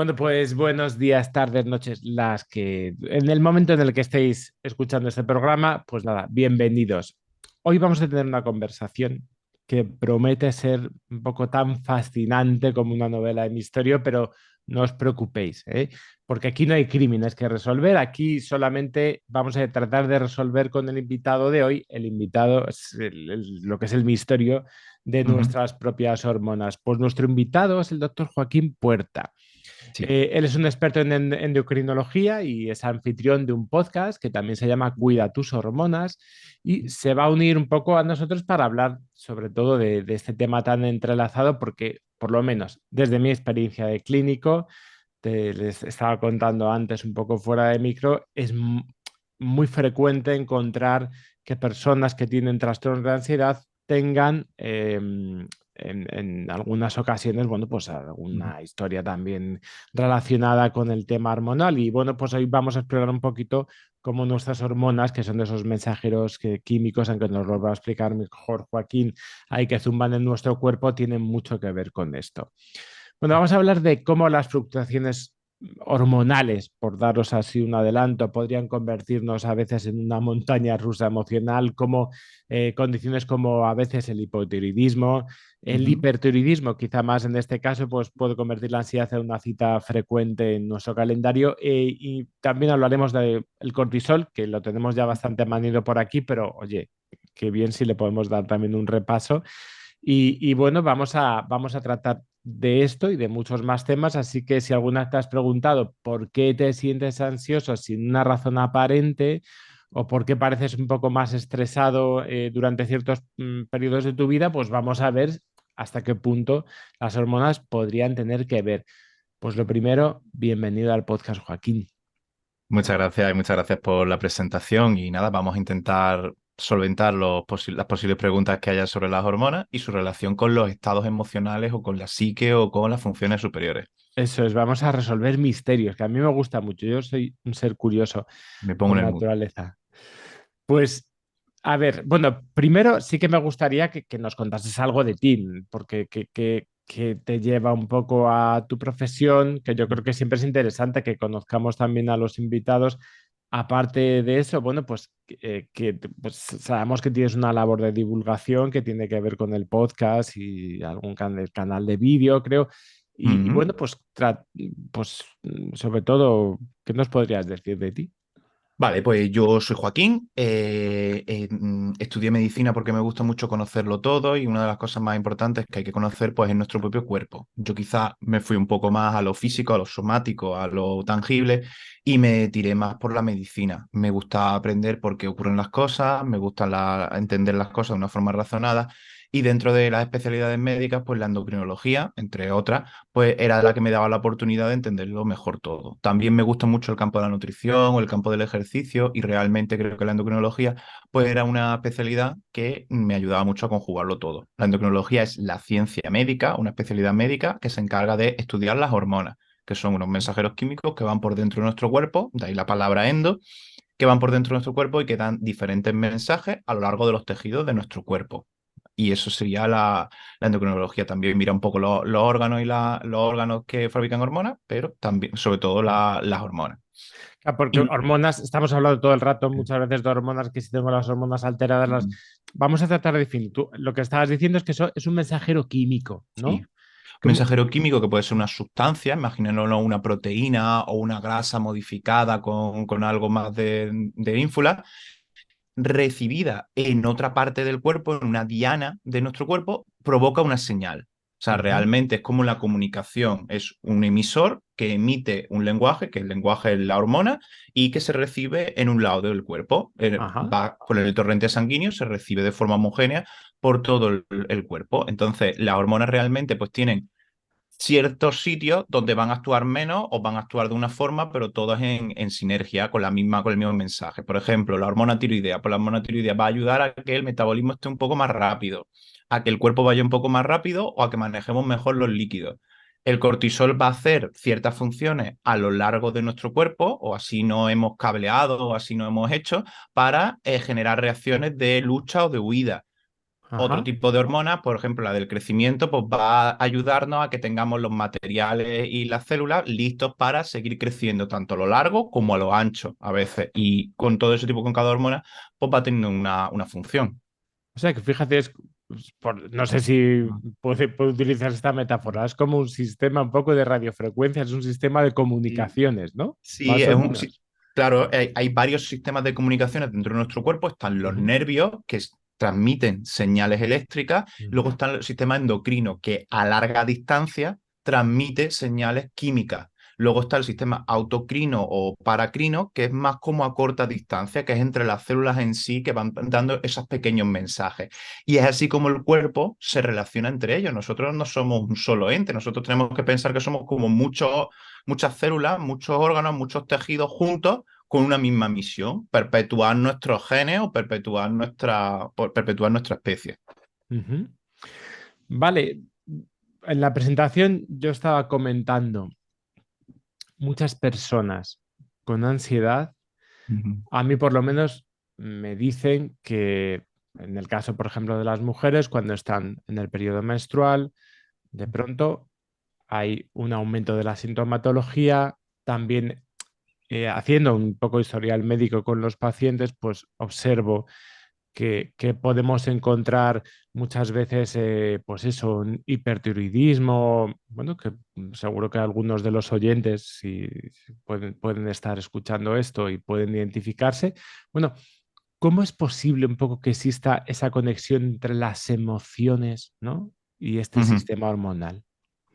Bueno, pues buenos días, tardes, noches, las que en el momento en el que estéis escuchando este programa, pues nada, bienvenidos. Hoy vamos a tener una conversación que promete ser un poco tan fascinante como una novela de misterio, pero no os preocupéis, ¿eh? Porque aquí no hay crímenes que resolver, aquí solamente vamos a tratar de resolver con el invitado de hoy. El invitado es lo que es el misterio de Ujú. nuestras propias hormonas. Pues nuestro invitado es el doctor Joaquín Puerta. Sí, Él es un experto en endocrinología y es anfitrión de un podcast que también se llama Cuida tus hormonas y se va a unir un poco a nosotros para hablar sobre todo de este tema tan entrelazado porque por lo menos desde mi experiencia de clínico, les estaba contando antes un poco fuera de micro, es muy frecuente encontrar que personas que tienen trastornos de ansiedad tengan en algunas ocasiones, bueno, pues ujú. alguna historia también relacionada con el tema hormonal. Y bueno, pues hoy vamos a explorar un poquito cómo nuestras hormonas, que son de esos mensajeros químicos, aunque nos lo va a explicar mejor Joaquín, hay que zumban en nuestro cuerpo, tienen mucho que ver con esto. Bueno, vamos a hablar de cómo las fluctuaciones hormonales, por daros así un adelanto, podrían convertirnos a veces en una montaña rusa emocional, como condiciones como a veces el hipotiroidismo, el Ujú. hipertiroidismo, quizá más en este caso, pues puede convertir la ansiedad en una cita frecuente en nuestro calendario. Y también hablaremos del cortisol, que lo tenemos ya bastante manido por aquí, pero oye, qué bien si le podemos dar también un repaso. Y bueno, vamos a tratar de esto y de muchos más temas, así que si alguna vez te has preguntado por qué te sientes ansioso sin una razón aparente o por qué pareces un poco más estresado durante ciertos periodos de tu vida, pues vamos a ver hasta qué punto las hormonas podrían tener que ver. Pues lo primero, bienvenido al podcast, Joaquín. Muchas gracias por la presentación y nada, vamos a intentar solventar las posibles preguntas que haya sobre las hormonas y su relación con los estados emocionales o con la psique o con las funciones superiores. Eso es, vamos a resolver misterios, que a mí me gusta mucho. Yo soy un ser curioso Me pongo por en el mood. naturaleza. Pues, a ver, bueno, primero sí que me gustaría que nos contases algo de ti, porque que te lleva un poco a tu profesión, que yo creo que siempre es interesante que conozcamos también a los invitados. Aparte de eso, bueno, pues, pues sabemos que tienes una labor de divulgación que tiene que ver con el podcast y algún canal de vídeo, creo. Y Ujú. bueno, pues, pues sobre todo, ¿qué nos podrías decir de ti? Vale, pues yo soy Joaquín, estudié medicina porque me gusta mucho conocerlo todo y una de las cosas más importantes que hay que conocer pues es nuestro propio cuerpo. Yo quizá me fui un poco más a lo físico, a lo somático, a lo tangible y me tiré más por la medicina. Me gusta aprender por qué ocurren las cosas, me gusta entender las cosas de una forma razonada y dentro de las especialidades médicas pues la endocrinología, entre otras pues era la que me daba la oportunidad de entenderlo mejor todo. También me gusta mucho el campo de la nutrición o el campo del ejercicio y realmente creo que la endocrinología pues era una especialidad que me ayudaba mucho a conjugarlo todo. La endocrinología es la ciencia médica, una especialidad médica que se encarga de estudiar las hormonas, que son unos mensajeros químicos que van por dentro de nuestro cuerpo, de ahí la palabra endo, que van por dentro de nuestro cuerpo y que dan diferentes mensajes a lo largo de los tejidos de nuestro cuerpo. Y eso sería la endocrinología. También mira un poco los órganos y los órganos que fabrican hormonas, pero también, sobre todo, las hormonas. Porque Y, hormonas, estamos hablando todo el rato muchas veces de hormonas, que si tengo las hormonas alteradas, las... mm, vamos a tratar de definir. Tú, lo que estabas diciendo es que eso es un mensajero químico, sí. ¿no? ¿Cómo? Mensajero químico que puede ser una sustancia, imaginémonos una proteína o una grasa modificada con algo más de ínfula, recibida en otra parte del cuerpo, en una diana de nuestro cuerpo, provoca una señal. O sea, Ujú. realmente es como la comunicación, es un emisor que emite un lenguaje, que el lenguaje es la hormona, y que se recibe en un lado del cuerpo. Ajá. Va por el torrente sanguíneo, se recibe de forma homogénea por todo el cuerpo. Entonces, las hormonas realmente pues tienen ciertos sitios donde van a actuar menos o van a actuar de una forma, pero todas en sinergia con con el mismo mensaje. Por ejemplo, la hormona tiroidea, pues la hormona tiroidea va a ayudar a que el metabolismo esté un poco más rápido, a que el cuerpo vaya un poco más rápido o a que manejemos mejor los líquidos. El cortisol va a hacer ciertas funciones a lo largo de nuestro cuerpo, o así no hemos cableado, o así no hemos hecho, para generar reacciones de lucha o de huida. Otro Ajá. tipo de hormona, por ejemplo, la del crecimiento, pues va a ayudarnos a que tengamos los materiales y las células listos para seguir creciendo tanto a lo largo como a lo ancho a veces. Y con todo ese tipo, con cada hormona, pues va teniendo una función. O sea que fíjate, no sé si Ujú. puede utilizar esta metáfora, es como un sistema un poco de radiofrecuencia, es un sistema de Sí, comunicaciones, ¿no? sí, Más o menos. claro, hay varios sistemas de comunicaciones dentro de nuestro cuerpo. Están los Ujú, nervios, que transmiten señales eléctricas. Luego ujú, está el sistema endocrino, que a larga distancia transmite señales químicas. Luego está el sistema autocrino o paracrino, que es más como a corta distancia, que es entre las células en sí que van dando esos pequeños mensajes. Y es así como el cuerpo se relaciona entre ellos. Nosotros no somos un solo ente, nosotros tenemos que pensar que somos como muchas células, muchos órganos, muchos tejidos juntos con una misma misión: perpetuar nuestros genes o perpetuar nuestra especie. ujú. Vale, en la presentación yo estaba comentando muchas personas con ansiedad, Ujú, a mí por lo menos me dicen que en el caso, por ejemplo, de las mujeres, cuando están en el periodo menstrual, de pronto hay un aumento de la sintomatología. También haciendo un poco historial médico con los pacientes, pues observo que podemos encontrar muchas veces, pues eso, un hipertiroidismo, bueno, que seguro que algunos de los oyentes si pueden estar escuchando esto y pueden identificarse. Bueno, ¿cómo es posible un poco que exista esa conexión entre las emociones, ¿no? y este ujú. sistema hormonal?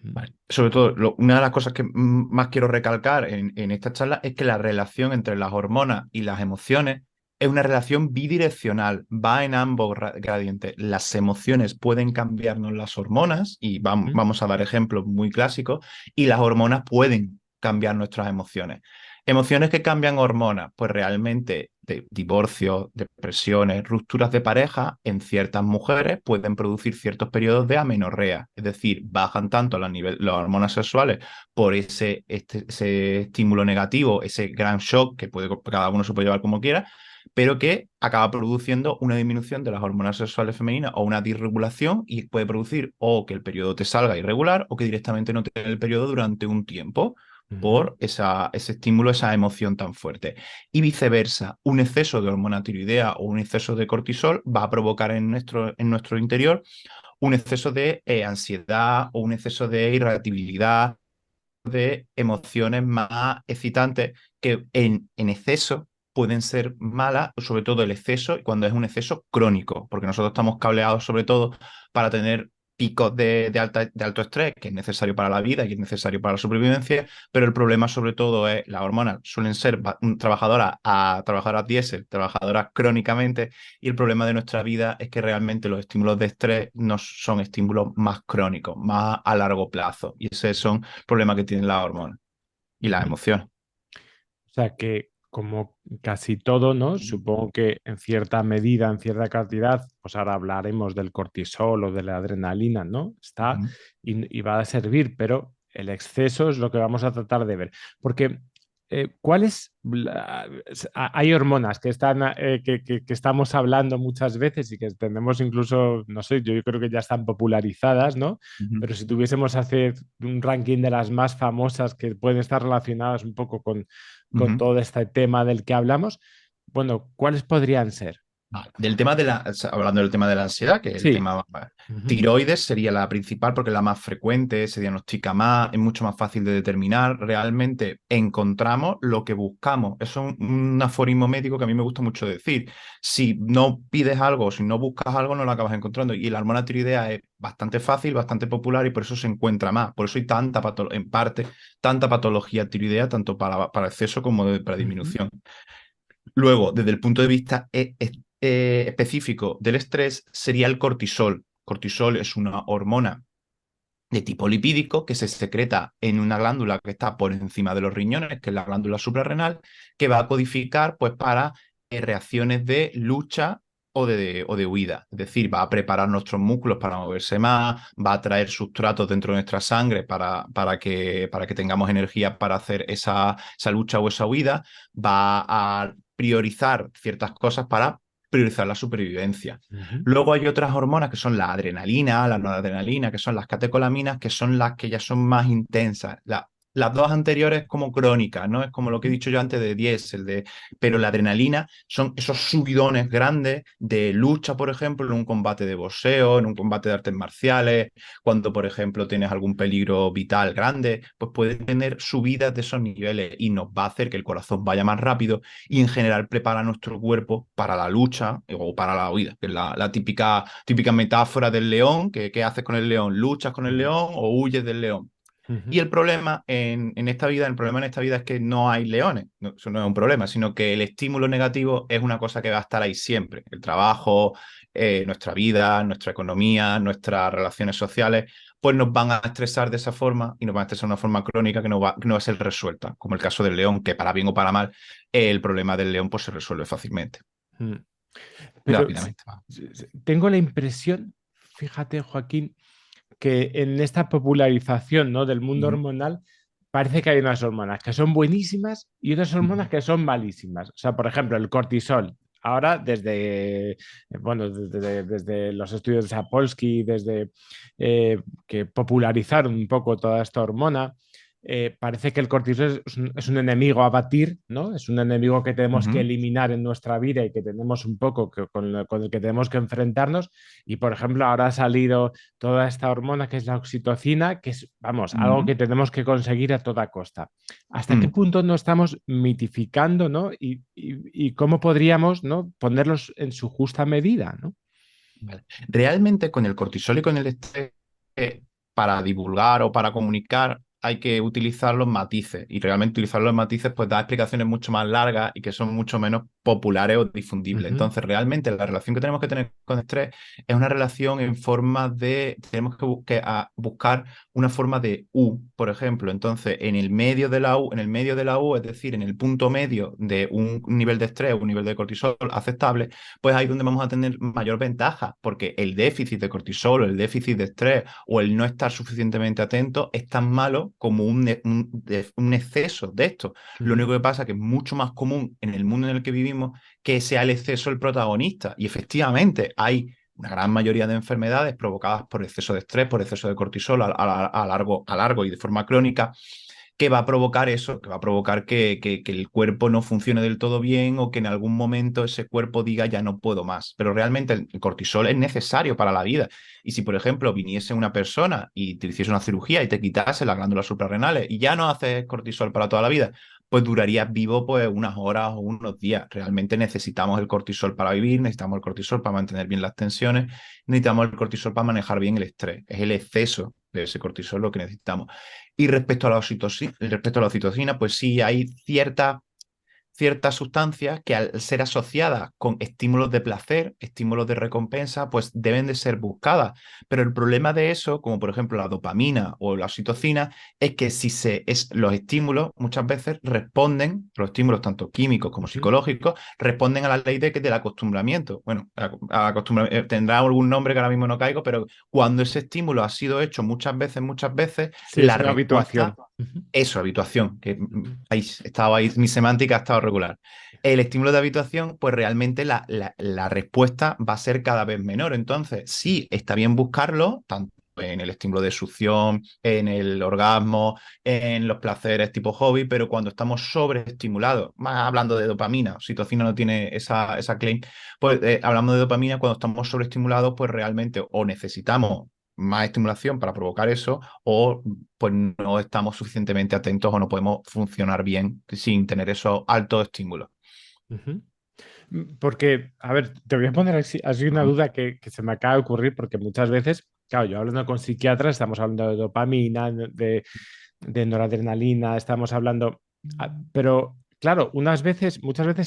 Mm, Vale. Sobre todo, una de las cosas que más quiero recalcar en esta charla es que la relación entre las hormonas y las emociones es una relación bidireccional, va en ambos gradientes. Las emociones pueden cambiarnos las hormonas, y mm, vamos a dar ejemplos muy clásicos, y las hormonas pueden cambiar nuestras emociones. Emociones que cambian hormonas, pues realmente de divorcios, depresiones, rupturas de pareja, en ciertas mujeres pueden producir ciertos periodos de amenorrea, es decir, bajan tanto las hormonas sexuales por ese estímulo negativo, ese gran shock que cada uno se puede llevar como quiera, pero que acaba produciendo una disminución de las hormonas sexuales femeninas o una disregulación, y puede producir o que el periodo te salga irregular o que directamente no te dé el periodo durante un tiempo ujú, por ese estímulo, esa emoción tan fuerte. Y viceversa, un exceso de hormona tiroidea o un exceso de cortisol va a provocar en nuestro interior un exceso de ansiedad o un exceso de irritabilidad, de emociones más excitantes que en exceso pueden ser malas, sobre todo el exceso cuando es un exceso crónico, porque nosotros estamos cableados sobre todo para tener picos de alto estrés, que es necesario para la vida y es necesario para la supervivencia, pero el problema sobre todo es las hormonas suelen ser trabajadoras diésel, trabajadoras crónicamente, y el problema de nuestra vida es que realmente los estímulos de estrés no son estímulos más crónicos, más a largo plazo, y esos son problemas que tienen las hormonas y las ujú. emociones. O sea que como casi todo, ¿no? Supongo que en cierta medida, en cierta cantidad, pues ahora hablaremos del cortisol o de la adrenalina, ¿no? Está Ujú, y va a servir, pero el exceso es lo que vamos a tratar de ver. Porque, hay hormonas que están, que estamos hablando muchas veces y que tenemos incluso, no sé, yo creo que ya están popularizadas, ¿no? ujú, Pero si tuviésemos que hacer un ranking de las más famosas que pueden estar relacionadas un poco con ujú. todo este tema del que hablamos, bueno, ¿cuáles podrían ser? Vale. Hablando del tema de la ansiedad, que es el Sí. tema, Ujú, tiroides sería la principal porque es la más frecuente, se diagnostica más, es mucho más fácil de determinar. Realmente encontramos lo que buscamos. Eso es un aforismo médico que a mí me gusta mucho decir. Si no pides algo, si no buscas algo, no lo acabas encontrando. Y la hormona tiroidea es bastante fácil, bastante popular, y por eso se encuentra más. Por eso hay en parte, tanta patología tiroidea, tanto para exceso como para ujú, disminución. Luego, desde el punto de vista específico del estrés, sería el cortisol. Cortisol es una hormona de tipo lipídico que se secreta en una glándula que está por encima de los riñones, que es la glándula suprarrenal, que va a codificar pues, para reacciones de lucha o de huida. Es decir, va a preparar nuestros músculos para moverse más, va a traer sustratos dentro de nuestra sangre para que tengamos energía para hacer esa lucha o esa huida, va a priorizar ciertas cosas para priorizar la supervivencia. Ujú, Luego hay otras hormonas que son la adrenalina, la noradrenalina, que son las catecolaminas, que son las que ya son más intensas. Las dos anteriores como crónicas, ¿no? Es como lo que he ujú, dicho yo antes de diésel, pero la adrenalina son esos subidones grandes de lucha, por ejemplo, en un combate de boxeo, en un combate de artes marciales, cuando, por ejemplo, tienes algún peligro vital grande, pues puede tener subidas de esos niveles y nos va a hacer que el corazón vaya más rápido y en general prepara nuestro cuerpo para la lucha o para la huida, que es la típica metáfora del león, que ¿qué haces con el león? ¿Luchas con el ujú, león o huyes del león? ujú, Y el problema en esta vida, el problema en esta vida es que no hay leones. No, eso no es un problema, sino que el estímulo negativo es una cosa que va a estar ahí siempre. El trabajo, nuestra vida, nuestra economía, nuestras relaciones sociales, pues nos van a estresar de esa forma y nos van a estresar de una forma crónica que no va a ser resuelta. Como el caso del león, que para bien o para mal, el problema del león pues se resuelve fácilmente, ujú. Pero rápidamente. tengo la impresión, fíjate, Joaquín, que en esta popularización, ¿no?, del mundo Ujú, hormonal, parece que hay unas hormonas que son buenísimas y otras ujú, hormonas que son malísimas. O sea, por ejemplo, el cortisol. Ahora, bueno, desde los estudios de Sapolsky, desde que popularizaron un poco toda esta hormona, parece que el cortisol es un enemigo a batir, ¿no? Es un enemigo que tenemos que ujú, eliminar en nuestra vida y que tenemos un poco con el que tenemos que enfrentarnos. Y, por ejemplo, ahora ha salido toda esta hormona que es la oxitocina, que es, vamos, algo ujú, que tenemos que conseguir a toda costa. ¿Hasta qué ujú. punto no estamos mitificando, ¿no? Y cómo podríamos, ¿no?, ponerlos en su justa medida, ¿no? Vale. Realmente con el cortisol y con el estrés, para divulgar o para comunicar, hay que utilizar los matices. Y realmente utilizar los matices pues da explicaciones mucho más largas y que son mucho menos populares o difundibles. Ujú, Entonces, realmente la relación que tenemos que tener con el estrés es una relación en forma de, tenemos que buscar una forma de U, por ejemplo. Entonces, en el medio de la U, en el medio de la U, es decir, en el punto medio de un nivel de estrés, un nivel de cortisol aceptable, pues ahí es donde vamos a tener mayor ventaja, porque el déficit de cortisol, o el déficit de estrés o el no estar suficientemente atento es tan malo como un exceso de esto. Lo ujú, único que pasa es que es mucho más común en el mundo en el que vivimos que sea el exceso el protagonista. Y efectivamente hay una gran mayoría de enfermedades provocadas por exceso de estrés, por exceso de cortisol a largo y de forma crónica, que va a provocar eso, que va a provocar que el cuerpo no funcione del todo bien o que en algún momento ese cuerpo diga ya no puedo más. Pero realmente el cortisol es necesario para la vida. Y si, por ejemplo, viniese una persona y te hiciese una cirugía y te quitase las glándulas suprarrenales y ya no haces cortisol para toda la vida, pues durarías vivo pues unas horas o unos días. Realmente necesitamos el cortisol para vivir, necesitamos el cortisol para mantener bien las tensiones, necesitamos el cortisol para manejar bien el estrés. Es el exceso de ese cortisol lo que necesitamos. Y respecto a la oxitocina, pues sí hay ciertas sustancias que al ser asociadas con estímulos de placer, estímulos de recompensa, pues deben de ser buscadas. Pero el problema de eso, como por ejemplo la dopamina o la oxitocina, es que los estímulos muchas veces responden, los estímulos tanto químicos como ujú. psicológicos, responden a la ley del acostumbramiento. Bueno, tendrá algún nombre que ahora mismo no caigo, pero cuando ese estímulo ha sido hecho muchas veces, Sí, es la una respuesta habituación. Ujú, eso, habituación, que ujú, ahí estaba ahí, mi semántica ha estado regular. El estímulo de habituación, pues realmente la respuesta va a ser cada vez menor. Entonces, sí, está bien buscarlo, tanto en el estímulo de succión, en el orgasmo, en los placeres tipo hobby, pero cuando estamos sobreestimulados, más hablando de dopamina, oxitocina no tiene esa claim, pues hablando de dopamina, cuando estamos sobreestimulados, pues realmente o necesitamos más estimulación para provocar eso, o pues no estamos suficientemente atentos o no podemos funcionar bien sin tener esos altos estímulos. ujú. Porque, a ver, te voy a poner así una Ujú, duda que se me acaba de ocurrir, porque muchas veces, claro, yo hablando con psiquiatras, estamos hablando de dopamina, de noradrenalina, estamos hablando, pero claro, muchas veces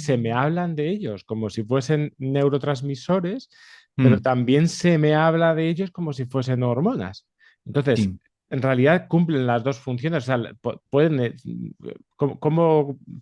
se me hablan de ellos como si fuesen neurotransmisores, pero mm, también se me habla de ellos como si fuesen hormonas. Entonces, sí. en realidad cumplen las dos funciones, o sea, pueden,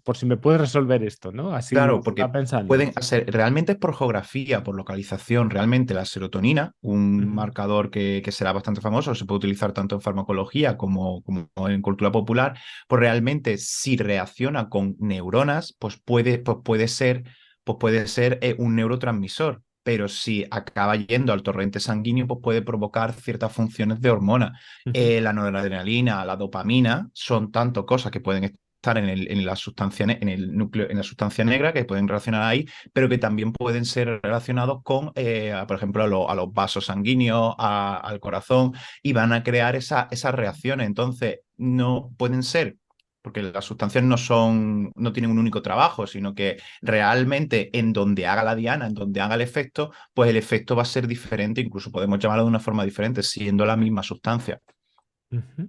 por si me puedes resolver esto, ¿no? Así Claro, está porque pensando. pueden hacer, realmente es por geografía, por localización, realmente la serotonina, un Ujú, marcador que será bastante famoso, se puede utilizar tanto en farmacología como en cultura popular, pues realmente si reacciona con neuronas, pues puede ser pues puede ser un neurotransmisor. Pero si acaba yendo al torrente sanguíneo, pues puede provocar ciertas funciones de hormonas. Ujú, La noradrenalina, la dopamina, son tanto cosas que pueden estar en la sustancia, en el núcleo, en la sustancia negra, que pueden relacionar ahí, pero que también pueden ser relacionados con, por ejemplo, a los vasos sanguíneos, al corazón, y van a crear esas reacciones. Entonces, no pueden ser, porque las sustancias no tienen un único trabajo, sino que realmente en donde haga la diana, en donde haga el efecto, pues el efecto va a ser diferente, incluso podemos llamarlo de una forma diferente, siendo la misma sustancia. ujú.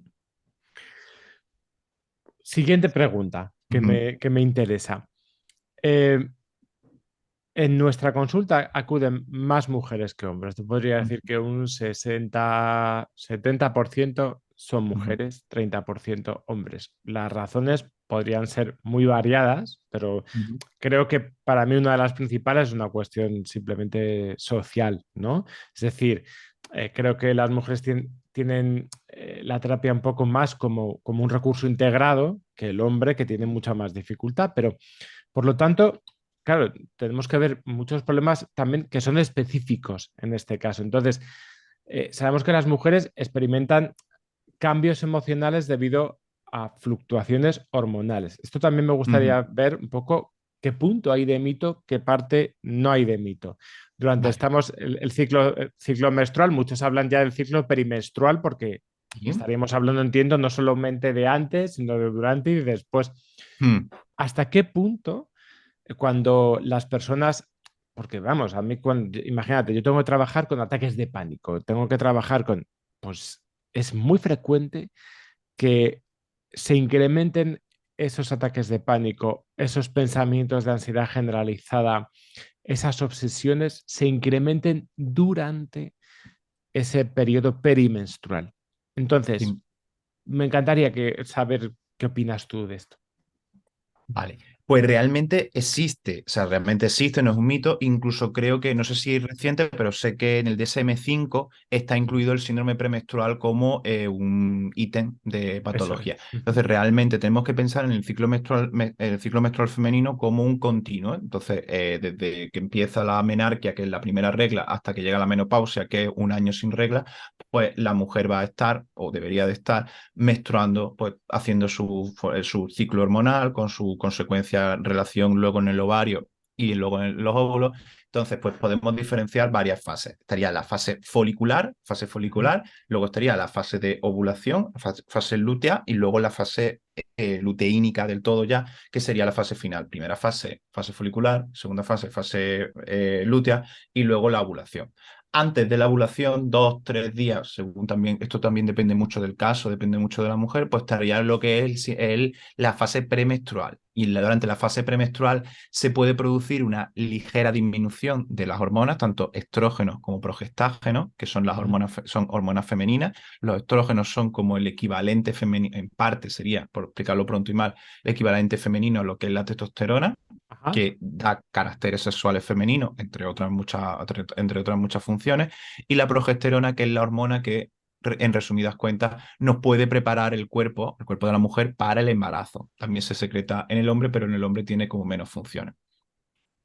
Siguiente pregunta Ujú, que me interesa. Eh, En nuestra consulta acuden más mujeres que hombres. Te podría decir que un 60-70% son ujú, mujeres, 30% hombres. Las razones podrían ser muy variadas, pero ujú, creo que para mí una de las principales es una cuestión simplemente social, ¿no? Es decir, creo que las mujeres tienen la terapia un poco más como un recurso integrado que el hombre, que tiene mucha más dificultad, pero por lo tanto, claro, tenemos que ver muchos problemas también que son específicos en este caso. Entonces, sabemos que las mujeres experimentan cambios emocionales debido a fluctuaciones hormonales. Esto también me ujú. gustaría ver un poco qué punto hay de mito, qué parte no hay de mito. Durante Vale. estamos el ciclo menstrual, muchos hablan ya del ciclo perimenstrual porque Sí. estaríamos hablando, entiendo, no solamente de antes, sino de durante y después. Mm, ¿Hasta qué punto cuando las personas, porque vamos, a mí, imagínate, yo tengo que trabajar con ataques de pánico, tengo que trabajar con, pues es muy frecuente que se incrementen esos ataques de pánico, esos pensamientos de ansiedad generalizada, esas obsesiones se incrementen durante ese periodo perimenstrual. Entonces, sí. me encantaría saber qué opinas tú de esto. Vale, pues realmente existe, o sea, realmente existe, no es un mito, incluso creo que, no sé si es reciente, pero sé que en el DSM-5 está incluido el síndrome premenstrual como un ítem de Eso patología. es. Entonces, realmente tenemos que pensar en el ciclo menstrual femenino como un continuo. Entonces, desde que empieza la menarquia, que es la primera regla, hasta que llega la menopausia, que es un año sin regla, pues la mujer va a estar, o debería de estar, menstruando, pues haciendo su ciclo hormonal con su consecuencia relación luego en el ovario y luego en los óvulos. Entonces, pues podemos diferenciar varias fases. Estaría la fase Ujú. folicular, luego estaría la fase de ovulación, fase lútea, y luego la fase luteínica del todo ya, que sería la fase final. Primera fase, fase folicular; segunda fase, fase lútea, y luego la ovulación. Antes de la ovulación, 2, 3 días, según también, esto también depende mucho del caso, depende mucho de la mujer, pues estaría lo que es la fase premenstrual. Y durante la fase premenstrual se puede producir una ligera disminución de las hormonas, tanto estrógenos como progestágenos, que son las Ujú. hormonas, son hormonas femeninas. Los estrógenos son como el equivalente femenino, en parte sería, por explicarlo pronto y mal, el equivalente femenino a lo que es la testosterona, Ajá. que da caracteres sexuales femeninos, entre otras muchas funciones, y la progesterona, que es la hormona que, en resumidas cuentas, nos puede preparar el cuerpo de la mujer para el embarazo. También se secreta en el hombre, pero en el hombre tiene como menos funciones.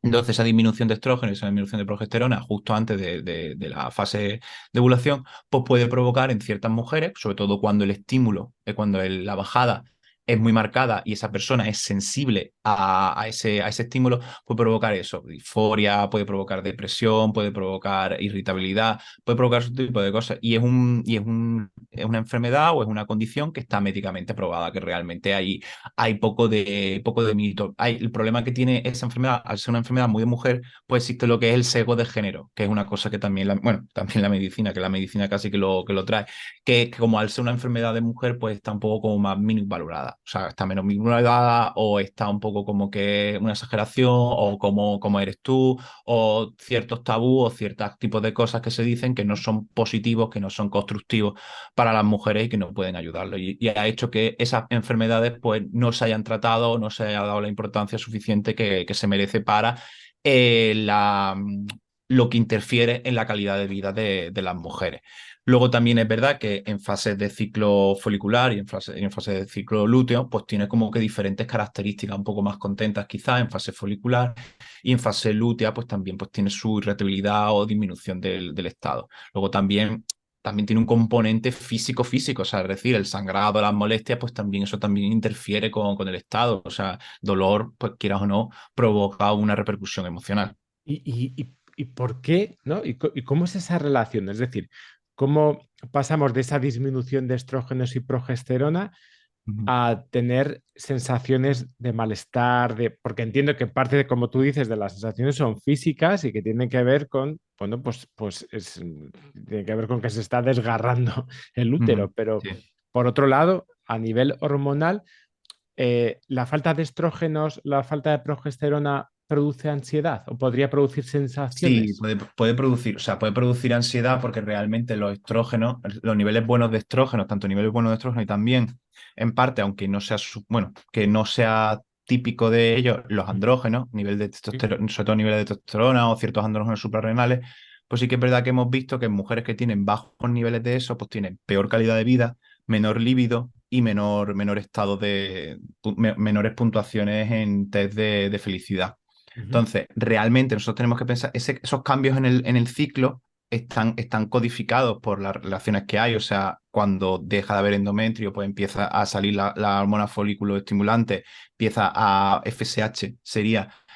Entonces, esa disminución de estrógeno y esa disminución de progesterona justo antes de la fase de ovulación, pues puede provocar en ciertas mujeres, sobre todo cuando el estímulo, la bajada es muy marcada y esa persona es sensible a ese estímulo, puede provocar eso: disforia, puede provocar depresión, puede provocar irritabilidad, puede provocar ese tipo de cosas. Es una enfermedad o es una condición que está médicamente probada, que realmente hay poco de mito. El problema que tiene esa enfermedad, al ser una enfermedad muy de mujer, pues existe lo que es el sesgo de género, que es una cosa que también, bueno, también la medicina, que la medicina casi que lo trae, que como al ser una enfermedad de mujer, pues está un poco como más minusvalorada. O sea, está menos minusvalorada, o está un poco como que una exageración, o como eres tú, o ciertos tabús o ciertos tipos de cosas que se dicen que no son positivos, que no son constructivos para las mujeres y que no pueden ayudarlo. Y ha hecho que esas enfermedades pues no se hayan tratado, no se haya dado la importancia suficiente que se merece para lo que interfiere en la calidad de vida de las mujeres. Luego también es verdad que en fases de ciclo folicular y en fase de ciclo lúteo, pues tiene como que diferentes características un poco más contentas quizás en fase folicular y en fase lútea pues también pues tiene su irritabilidad o disminución del estado. Luego también tiene un componente físico-físico, o sea, es decir, el sangrado, las molestias, pues también eso también interfiere con el estado, o sea, dolor, pues quieras o no, provoca una repercusión emocional. ¿Y por qué, ¿no? ¿Y cómo es esa relación? Es decir, ¿cómo pasamos de esa disminución de estrógenos y progesterona Ujú, a tener sensaciones de malestar? Porque entiendo que parte de, como tú dices, de las sensaciones son físicas y que tienen que ver con, bueno, tiene que ver con que se está desgarrando el ujú, útero, pero sí. por otro lado, a nivel hormonal, ¿la falta de estrógenos, la falta de progesterona produce ansiedad o podría producir Sí, sensaciones? puede producir, o sea, puede producir ansiedad porque realmente los estrógenos, los niveles buenos de estrógenos, tanto niveles buenos de estrógeno y también, en parte, aunque no sea, bueno, que no sea típico de ellos, los andrógenos, nivel de testosterona, sobre todo niveles de testosterona o ciertos andrógenos suprarrenales, pues sí que es verdad que hemos visto que en mujeres que tienen bajos niveles de eso, pues tienen peor calidad de vida, menor líbido y menor estado menores puntuaciones en test de felicidad. Ujú, Entonces, realmente nosotros tenemos que pensar, esos cambios en el ciclo están codificados por las relaciones que hay. O sea, cuando deja de haber endometrio, pues empieza a salir la hormona folículo estimulante, empieza a FSH,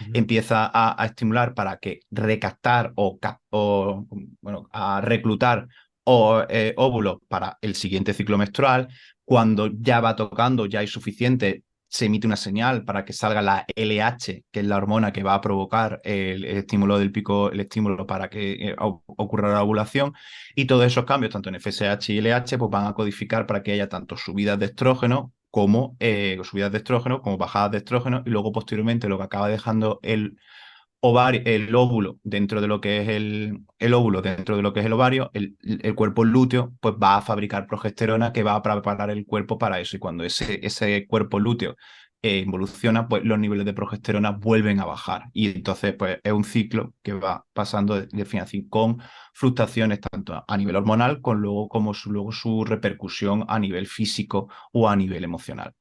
ujú, empieza a estimular para que recaptar bueno, a reclutar óvulos para el siguiente ciclo menstrual. Cuando ya va tocando, ya hay suficiente, se emite una señal para que salga la LH, que es la hormona que va a provocar el estímulo del pico, el estímulo para que ocurra la ovulación. Y todos esos cambios, tanto en FSH y LH, pues van a codificar para que haya tanto subidas de estrógeno como bajadas de estrógeno. Y luego, posteriormente, lo que acaba dejando el óvulo dentro de lo que es el óvulo dentro de lo que es el ovario, el cuerpo lúteo, pues va a fabricar progesterona que va a preparar el cuerpo para eso. Y cuando ese cuerpo lúteo involuciona, pues los niveles de progesterona vuelven a bajar. Y entonces, pues es un ciclo que va pasando de fin a fin con fluctuaciones tanto a nivel hormonal como luego su repercusión a nivel físico o a nivel emocional.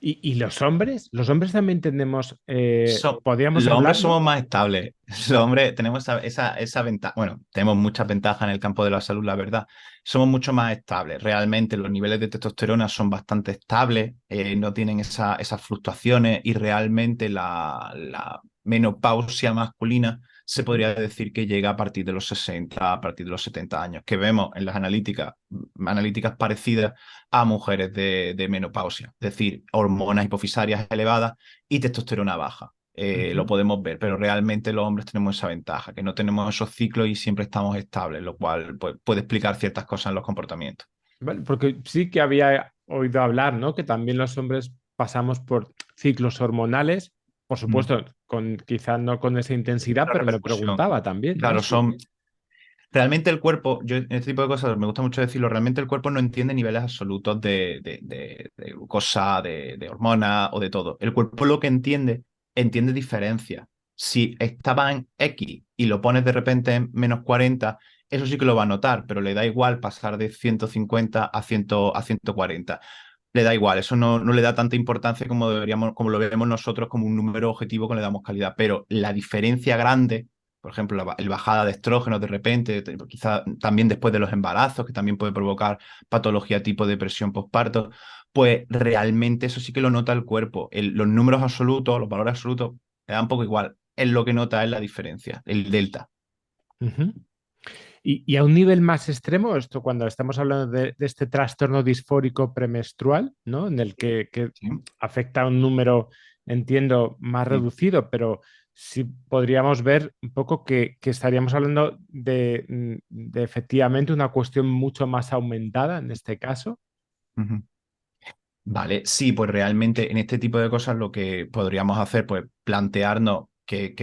¿Y los hombres también tenemos, So- podríamos los hombres hablar, somos ¿no? más estables. Los hombres tenemos esa ventaja. Bueno, tenemos muchas ventajas en el campo de la salud, la verdad. Somos mucho más estables. Realmente los niveles de testosterona son bastante estables, no tienen esas fluctuaciones y realmente la menopausia masculina se Ujú, podría decir que llega a partir de los 60, a partir de los 70 años, que vemos en las analíticas parecidas a mujeres de menopausia, es decir, hormonas hipofisarias elevadas y testosterona baja. Lo ujú. podemos ver, pero realmente los hombres tenemos esa ventaja, que no tenemos esos ciclos y siempre estamos estables, lo cual pues, puede explicar ciertas cosas en los comportamientos. Vale, porque sí que había oído hablar, ¿no? Que también los hombres pasamos por ciclos hormonales, por Mm. supuesto, quizá no con esa intensidad, La pero me repercusión. preguntaba también, ¿no? Claro, Sí. realmente el cuerpo, yo en este tipo de cosas me gusta mucho decirlo, realmente el cuerpo no entiende niveles absolutos de glucosa, de hormonas o de todo. El cuerpo lo que entiende diferencias. Si estaba en X y lo pones de repente en -40, eso sí que lo va a notar, pero le da igual pasar de 150 a 140. Le da igual, eso no le da tanta importancia como lo vemos nosotros como un número objetivo que le damos calidad. Pero la diferencia grande, por ejemplo, el bajada de estrógenos de repente, quizá también después de los embarazos, que también puede provocar patología tipo depresión postparto, pues realmente eso sí que lo nota el cuerpo. Los números absolutos, los valores absolutos, le da un poco igual. Es lo que nota es la diferencia, el delta. Ujú. Y a un nivel más extremo, esto cuando estamos hablando de este trastorno disfórico premenstrual, ¿no? En el que ¿Sí? afecta a un número, entiendo, más Sí. reducido, pero sí podríamos ver un poco que estaríamos hablando de efectivamente una cuestión mucho más aumentada en este caso. Ujú. Vale, sí, pues realmente en este tipo de cosas lo que podríamos hacer, pues plantearnos que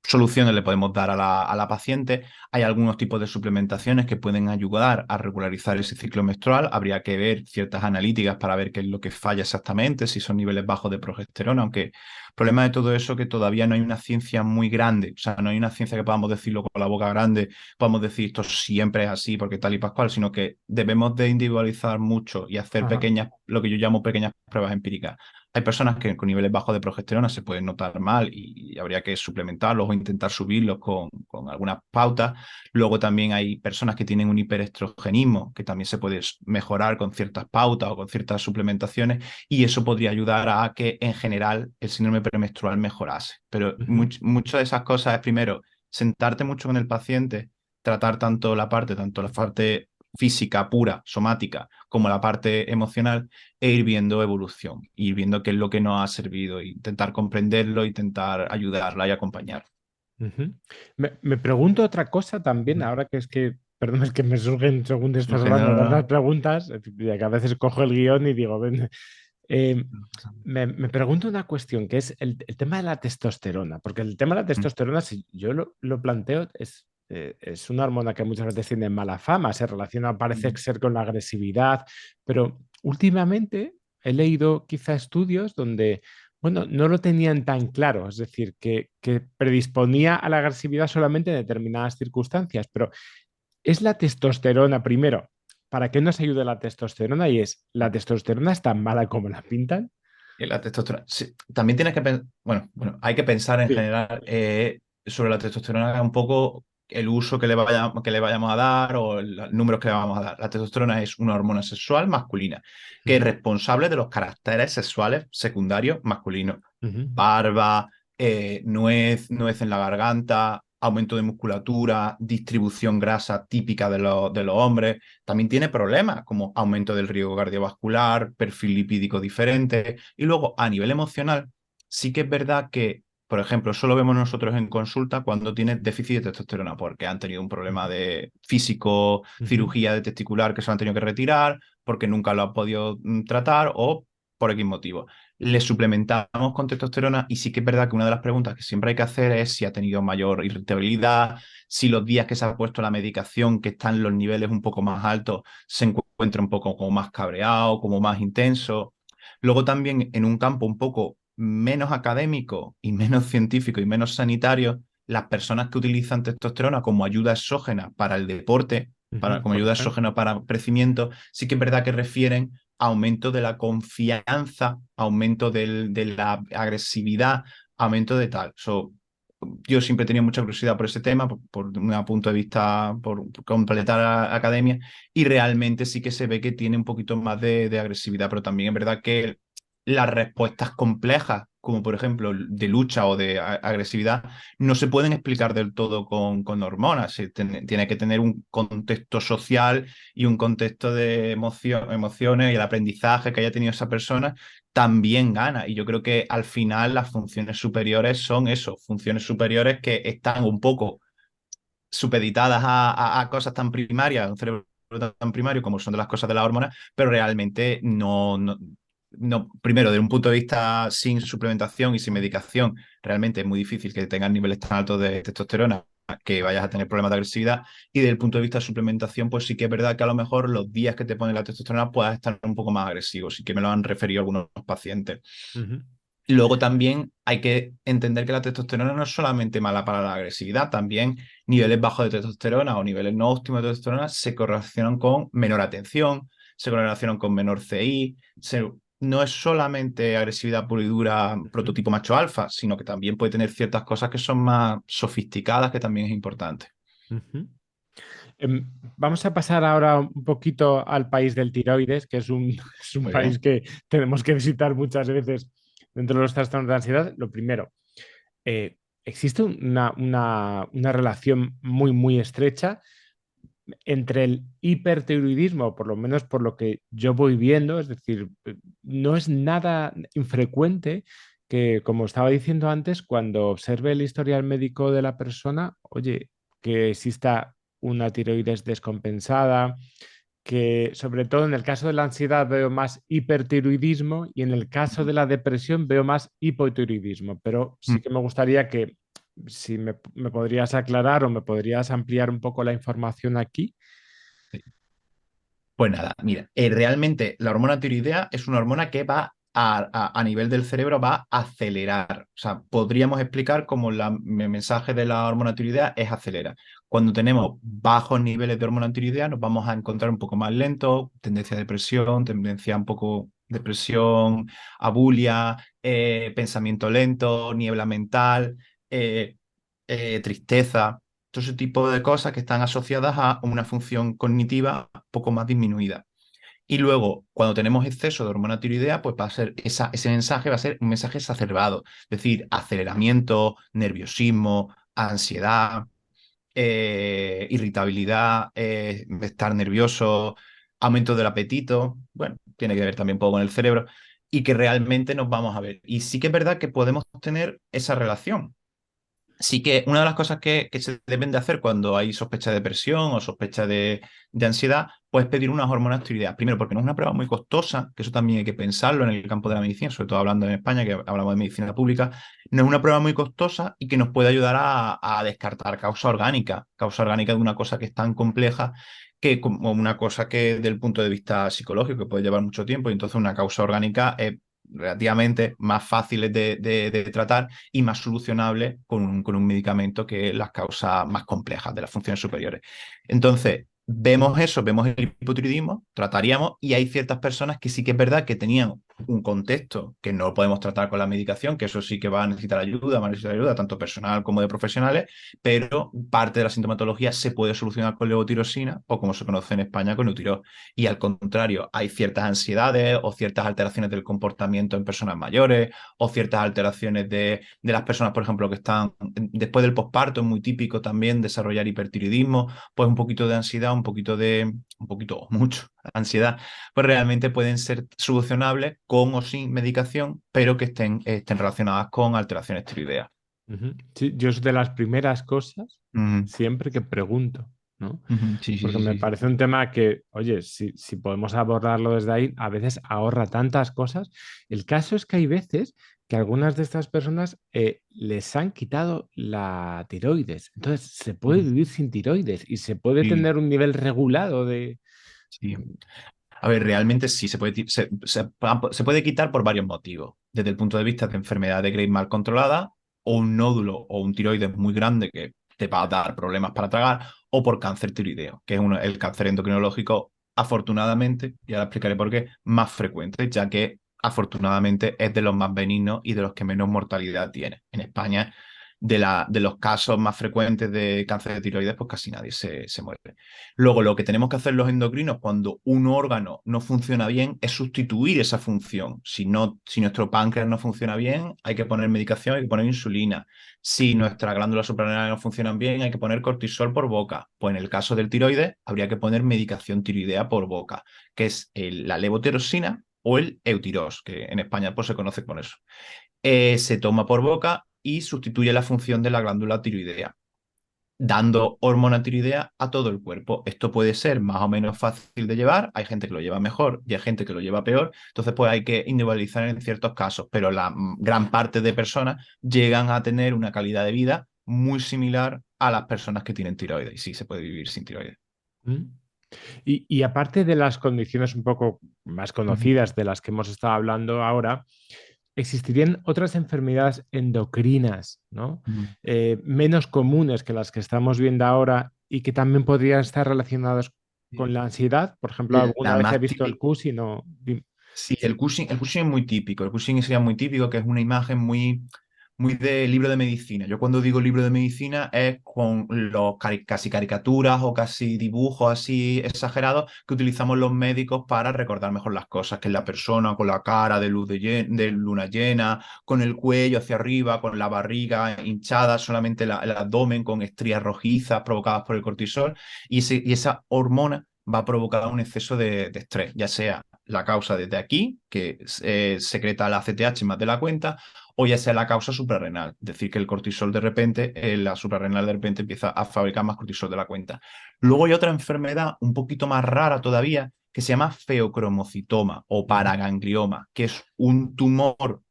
soluciones le podemos dar a la paciente. Hay algunos tipos de suplementaciones que pueden ayudar a regularizar ese ciclo menstrual. Habría que ver ciertas analíticas para ver qué es lo que falla exactamente, si son niveles bajos de progesterona, aunque el problema de todo eso es que todavía no hay una ciencia muy grande, o sea, no hay una ciencia que podamos decirlo con la boca grande, podamos decir esto siempre es así porque tal y pascual, sino que debemos de individualizar mucho y hacer Ajá. pequeñas, lo que yo llamo pequeñas pruebas empíricas. Hay personas que con niveles bajos de progesterona se pueden notar mal y habría que suplementarlos o intentar subirlos con algunas pautas. Luego también hay personas que tienen un hiperestrogenismo, que también se puede mejorar con ciertas pautas o con ciertas suplementaciones, y eso podría ayudar a que en general el síndrome premenstrual mejorase. Pero Ujú, muchas de esas cosas es primero sentarte mucho con el paciente, tratar tanto la parte física pura, somática, como la parte emocional, e ir viendo evolución, ir viendo qué es lo que nos ha servido, e intentar comprenderlo, intentar ayudarla y acompañar. ujú. Me pregunto otra cosa también, ahora perdón, es que me surgen según estás hablando tantas No, preguntas, que a veces cojo el guión y digo, ven, eh, me pregunto una cuestión, que es el tema de la testosterona, porque el tema de la testosterona, si yo lo planteo, es una hormona que muchas veces tiene mala fama, se relaciona, parece ser, con la agresividad, pero últimamente he leído quizá estudios donde, bueno, no lo tenían tan claro, es decir, que predisponía a la agresividad solamente en determinadas circunstancias, pero es la testosterona primero. ¿Para qué nos ayuda la testosterona? Y es, ¿la testosterona es tan mala como la pintan? Y la testosterona. Sí, también tienes que pensar, bueno, hay que pensar en Sí. general sobre la testosterona un poco el uso que le vayamos a dar o los números que le vamos a dar. La testosterona es una hormona sexual masculina que es Ujú, responsable de los caracteres sexuales secundarios masculinos. ujú, Barba, nuez en la garganta, aumento de musculatura, distribución grasa típica de los hombres. También tiene problemas como aumento del riesgo cardiovascular, perfil lipídico diferente. Y luego, a nivel emocional, sí que es verdad que, por ejemplo, eso lo vemos nosotros en consulta cuando tienes déficit de testosterona, porque han tenido un problema de físico, ujú, cirugía de testicular que se lo han tenido que retirar, porque nunca lo han podido tratar o por X motivo. Le suplementamos con testosterona y sí que es verdad que una de las preguntas que siempre hay que hacer es si ha tenido mayor irritabilidad, si los días que se ha puesto la medicación, que están los niveles un poco más altos, se encuentra un poco como más cabreado, como más intenso. Luego también en un campo un poco menos académico y menos científico y menos sanitario, las personas que utilizan testosterona como ayuda exógena para el deporte, ujú, como por ayuda ejemplo. exógena para crecimiento, sí que es verdad que refieren aumento de la confianza, aumento de la agresividad, aumento de tal. Yo siempre he tenido mucha curiosidad por ese tema, por un punto de vista, por completar academia, y realmente sí que se ve que tiene un poquito más de agresividad, pero también es verdad que las respuestas complejas, como por ejemplo de lucha o de agresividad, no se pueden explicar del todo con hormonas. Tiene que tener un contexto social y un contexto de emociones y el aprendizaje que haya tenido esa persona también gana. Y yo creo que al final las funciones superiores son eso, funciones superiores que están un poco supeditadas a cosas tan primarias, a un cerebro tan primario como son de las cosas de la hormona, pero realmente no, primero, desde un punto de vista sin suplementación y sin medicación, realmente es muy difícil que tengan niveles tan altos de testosterona que vayas a tener problemas de agresividad. Y desde el punto de vista de suplementación, pues sí que es verdad que a lo mejor los días que te ponen la testosterona puedas estar un poco más agresivo. Sí que me lo han referido algunos pacientes. Ujú, Luego también hay que entender que la testosterona no es solamente mala para la agresividad, también niveles bajos de testosterona o niveles no óptimos de testosterona se correlacionan con menor atención, se correlacionan con menor CI. No es solamente agresividad pura y dura ujú, prototipo macho alfa, sino que también puede tener ciertas cosas que son más sofisticadas, que también es importante. ujú. Vamos a pasar ahora un poquito al país del tiroides, que es es un Muy país bien. que tenemos que visitar muchas veces dentro de los trastornos de ansiedad. Lo primero, existe una relación muy, muy estrecha entre el hipertiroidismo, por lo menos por lo que yo voy viendo, es decir, no es nada infrecuente que, como estaba diciendo antes, cuando observe el historial médico de la persona, oye, que exista una tiroides descompensada, que sobre todo en el caso de la ansiedad veo más hipertiroidismo y en el caso de la depresión veo más hipotiroidismo, pero sí Mm. que me gustaría que si me podrías aclarar o me podrías ampliar un poco la información aquí. Pues nada, mira, realmente la hormona tiroidea es una hormona que va a nivel del cerebro, va a acelerar. O sea, podríamos explicar cómo el mensaje de la hormona tiroidea es acelerar. Cuando tenemos bajos niveles de hormona tiroidea, nos vamos a encontrar un poco más lentos, tendencia a depresión, tendencia un poco depresión, abulia, pensamiento lento, niebla mental, eh, tristeza, todo ese tipo de cosas que están asociadas a una función cognitiva poco más disminuida. Y luego, cuando tenemos exceso de hormona tiroidea, pues va a ser ese mensaje va a ser un mensaje exacerbado, es decir, aceleramiento, nerviosismo, ansiedad, irritabilidad, estar nervioso, aumento del apetito, bueno, tiene que ver también un poco con el cerebro, y que realmente nos vamos a ver. Y sí que es verdad que podemos tener esa relación. Sí que una de las cosas que se deben de hacer cuando hay sospecha de depresión o sospecha de ansiedad, pues pedir unas hormonas tiroideas. Primero, porque no es una prueba muy costosa, que eso también hay que pensarlo en el campo de la medicina, sobre todo hablando en España, que hablamos de medicina pública, no es una prueba muy costosa y que nos puede ayudar a descartar causa orgánica de una cosa que es tan compleja que como una cosa que desde el punto de vista psicológico que puede llevar mucho tiempo y entonces una causa orgánica es relativamente más fáciles de tratar y más solucionable con un medicamento que las causas más complejas de las funciones superiores. Entonces, vemos eso, vemos el hipotiroidismo, trataríamos y hay ciertas personas que sí que es verdad que tenían un contexto que no podemos tratar con la medicación, que eso sí que va a necesitar ayuda, va a necesitar ayuda tanto personal como de profesionales, pero parte de la sintomatología se puede solucionar con levotirosina o como se conoce en España con Eutiro. Y al contrario, hay ciertas ansiedades o ciertas alteraciones del comportamiento en personas mayores o ciertas alteraciones de las personas, por ejemplo, que están después del posparto, es muy típico también desarrollar hipertiroidismo, pues un poquito de ansiedad, un poquito o mucho ansiedad, pues realmente pueden ser solucionables con o sin medicación, pero que estén relacionadas con alteraciones tiroideas. Ujú. Sí, yo es de las primeras cosas Ujú, siempre que pregunto, ¿no? ujú, sí, sí, Porque sí, me sí, sí. parece un tema que, oye, si podemos abordarlo desde ahí, a veces ahorra tantas cosas. El caso es que hay veces que algunas de estas personas les han quitado la tiroides. Entonces, se puede Ujú, vivir sin tiroides y se puede sí, tener un nivel regulado de... sí. A ver, realmente sí se puede quitar por varios motivos. Desde el punto de vista de enfermedad de Graves mal controlada, o un nódulo o un tiroides muy grande que te va a dar problemas para tragar, o por cáncer tiroideo, que es el cáncer endocrinológico, afortunadamente, y ahora explicaré por qué, más frecuente, ya que afortunadamente es de los más benignos y de los que menos mortalidad tiene. En España, de los casos más frecuentes de cáncer de tiroides, pues casi nadie se muere. Luego, lo que tenemos que hacer los endocrinos cuando un órgano no funciona bien es sustituir esa función. Si nuestro páncreas no funciona bien, hay que poner medicación, hay que poner insulina. Si nuestras glándulas suprarrenales no funcionan bien, hay que poner cortisol por boca. Pues en el caso del tiroides, habría que poner medicación tiroidea por boca, que es la levotiroxina o el Eutirox, que en España pues, se conoce con eso. Se toma por boca y sustituye la función de la glándula tiroidea dando hormona tiroidea a todo el cuerpo. Esto puede ser más o menos fácil de llevar, hay gente que lo lleva mejor y hay gente que lo lleva peor, entonces pues hay que individualizar en ciertos casos, pero la gran parte de personas llegan a tener una calidad de vida muy similar a las personas que tienen tiroides y sí se puede vivir sin tiroides. ¿Mm? Y aparte de las condiciones un poco más Ujú, conocidas de las que hemos estado hablando ahora, existirían otras enfermedades endocrinas, ¿no? ujú. Menos comunes que las que estamos viendo ahora y que también podrían estar relacionadas con la ansiedad. Por ejemplo, alguna La vez he más visto el típica. CUSI, no. Sí, el Cushing es muy típico. El Cushing sería muy típico, que es una imagen muy de libro de medicina. Yo cuando digo libro de medicina es con los casi caricaturas o casi dibujos así exagerados que utilizamos los médicos para recordar mejor las cosas, que es la persona con la cara de luz de luna llena, con el cuello hacia arriba, con la barriga hinchada, solamente el abdomen con estrías rojizas provocadas por el cortisol, y esa hormona va a provocar un exceso de estrés, ya sea la causa desde aquí, que secreta la ACTH más de la cuenta, o ya sea la causa suprarrenal, es decir, que el cortisol de repente, la suprarrenal de repente empieza a fabricar más cortisol de la cuenta. Luego hay otra enfermedad un poquito más rara todavía que se llama feocromocitoma o Ujú. paraganglioma, que es un tumor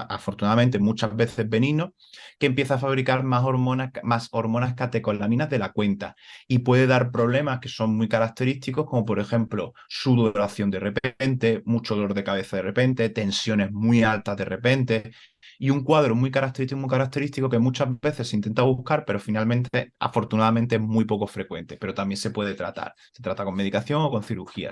afortunadamente muchas veces benigno, que empieza a fabricar más hormonas catecolaminas de la cuenta y puede dar problemas que son muy característicos, como por ejemplo sudoración de repente, mucho dolor de cabeza de repente, tensiones muy altas de repente, y un cuadro muy característico que muchas veces se intenta buscar, pero finalmente, afortunadamente, es muy poco frecuente, pero también se puede tratar. Se trata con medicación o con cirugía,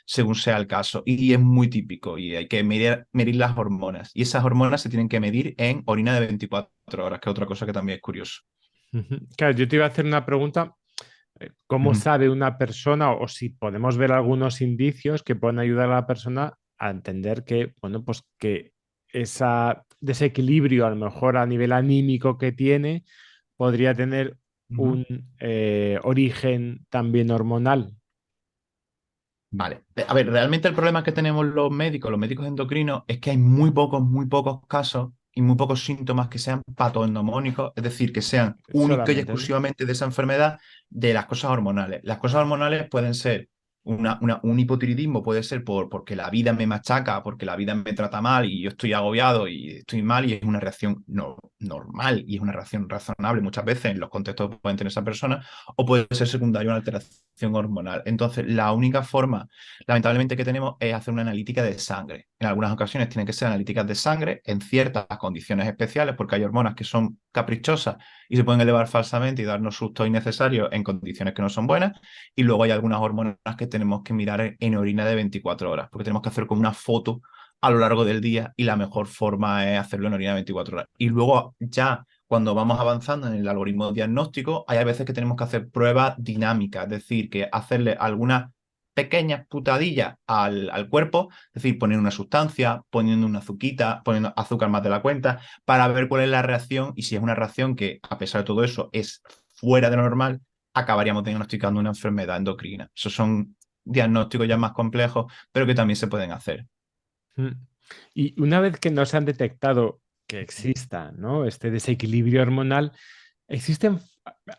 según sea el caso. Y es muy típico y hay que medir las hormonas. Y esas hormonas se tienen que medir en orina de 24 horas, que es otra cosa que también es curioso. Ujú. Claro, yo te iba a hacer una pregunta. ¿Cómo Ujú. sabe una persona o si podemos ver algunos indicios que pueden ayudar a la persona a entender que, bueno, pues que ese desequilibrio a lo mejor a nivel anímico que tiene podría tener Ujú. un origen también hormonal? Vale. A ver, realmente el problema que tenemos los médicos endocrinos, es que hay muy pocos casos y muy pocos síntomas que sean patoendomónicos, es decir, que sean única y Solamente, ¿no? exclusivamente de esa enfermedad de las cosas hormonales. Las cosas hormonales pueden ser un hipotiroidismo, puede ser porque la vida me machaca, porque la vida me trata mal y yo estoy agobiado y estoy mal y es una reacción normal y es una reacción razonable muchas veces en los contextos que pueden tener esa persona, o puede ser secundario a una alteración hormonal. Entonces, la única forma, lamentablemente, que tenemos es hacer una analítica de sangre. En algunas ocasiones tienen que ser analíticas de sangre en ciertas condiciones especiales, porque hay hormonas que son caprichosas y se pueden elevar falsamente y darnos sustos innecesarios en condiciones que no son buenas. Y luego hay algunas hormonas que tenemos que mirar en orina de 24 horas, porque tenemos que hacer como una foto a lo largo del día y la mejor forma es hacerlo en orina de 24 horas. Y luego ya cuando vamos avanzando en el algoritmo diagnóstico, hay a veces que tenemos que hacer pruebas dinámicas, es decir, que hacerle algunas pequeñas putadillas al cuerpo, es decir, poner una sustancia, poniendo una azuquita, poniendo azúcar más de la cuenta, para ver cuál es la reacción y si es una reacción que, a pesar de todo eso, es fuera de lo normal, acabaríamos diagnosticando una enfermedad endocrina. Esos son diagnósticos ya más complejos, pero que también se pueden hacer. Mm. Y una vez que nos han detectado que exista, ¿no? Este desequilibrio hormonal, existen,